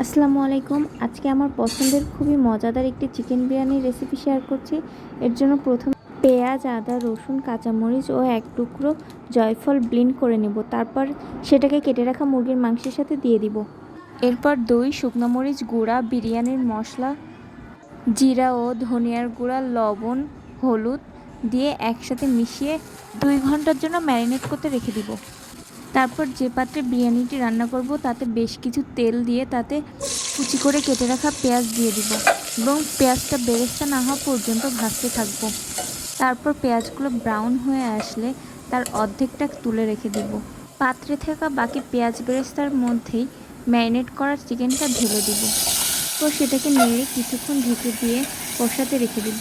আসসালামু আলাইকুম। আজকে আমার পছন্দের খুবই মজাদার একটি চিকেন বিরিয়ানির রেসিপি শেয়ার করছি। এর জন্য প্রথমে পেঁয়াজ, আদা, রসুন, কাঁচামরিচ ও এক টুকরো জয়ফল ব্লেন্ড করে নেব। তারপর সেটাকে কেটে রাখা মুরগির মাংসের সাথে দিয়ে দিব। এরপর দই, শুকনো মরিচ গুঁড়া, বিরিয়ানির মশলা, জিরা ও ধনিয়ার গুঁড়া, লবণ, হলুদ দিয়ে একসাথে মিশিয়ে 2 ঘন্টার জন্য ম্যারিনেট করতে রেখে দিব। তারপর যে পাত্রে বিরিয়ানিটি রান্না করব তাতে বেশ কিছু তেল দিয়ে তাতে কুচি করে কেটে রাখা পেঁয়াজ দিয়ে দিব এবং পেঁয়াজটা বেরেস্তা না হওয়া পর্যন্ত ভাজতে থাকব। তারপর পেঁয়াজগুলো ব্রাউন হয়ে আসলে তার অর্ধেকটা তুলে রেখে দিব। পাত্রে থাকা বাকি পেঁয়াজ বেরেস্তার মধ্যেই ম্যারিনেট করা চিকেনটা ঢেলে দিব। তো সেটাকে নেড়ে কিছুক্ষণ ঢেকে দিয়ে কষাতে রেখে দিব।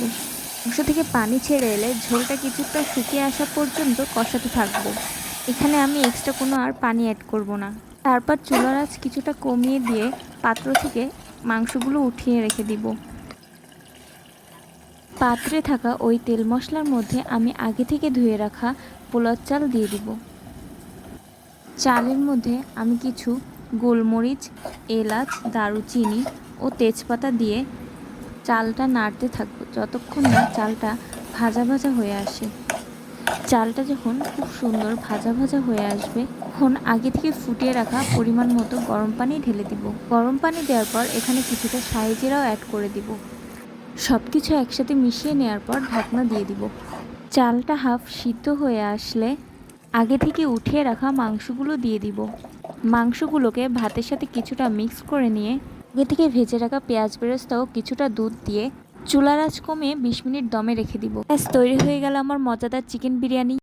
মাংস থেকে পানি ছেড়ে এলে ঝোলটা কিছুটা শুকিয়ে আসা পর্যন্ত কষাতে থাকবো। এখানে আমি এক্সট্রা কোনো আর পানি অ্যাড করব না। তারপর চুলার আঁচ কিছুটা কমিয়ে দিয়ে পাত্র থেকে মাংসগুলো উঠিয়ে রেখে দিব। পাত্রে থাকা ওই তেল মশলার মধ্যে আমি আগে থেকে ধুয়ে রাখা পোলাও চাল দিয়ে দিব। চালের মধ্যে আমি কিছু গোলমরিচ, এলাচ, দারুচিনি ও তেজপাতা দিয়ে চালটা নাড়তে থাকবো যতক্ষণ না চালটা ভাজা ভাজা হয়ে আসে। চালটা যখন খুব সুন্দর ভাজা ভাজা হয়ে আসবে তখন আগে থেকে ফুটিয়ে রাখা পরিমাণ মতো গরম পানি ঢেলে দিব। গরম পানি দেওয়ার পর এখানে কিছুটা শাহি জিরাও অ্যাড করে দিব। সব কিছু একসাথে মিশিয়ে নেওয়ার পর ঢাকনা দিয়ে দিব। চালটা হাফ সিদ্ধ হয়ে আসলে আগে থেকে উঠিয়ে রাখা মাংসগুলো দিয়ে দিব। মাংসগুলোকে ভাতের সাথে কিছুটা মিক্স করে নিয়ে আগে থেকে ভেজে রাখা পেঁয়াজ বেরেস্তা ও কিছুটা দুধ দিয়ে চুলার আঁচ কমিয়ে 20 মিনিট দমে রেখে দিব। ব্যাস তৈরি হয়ে গেল আমার মজাদার চিকেন বিরিয়ানি।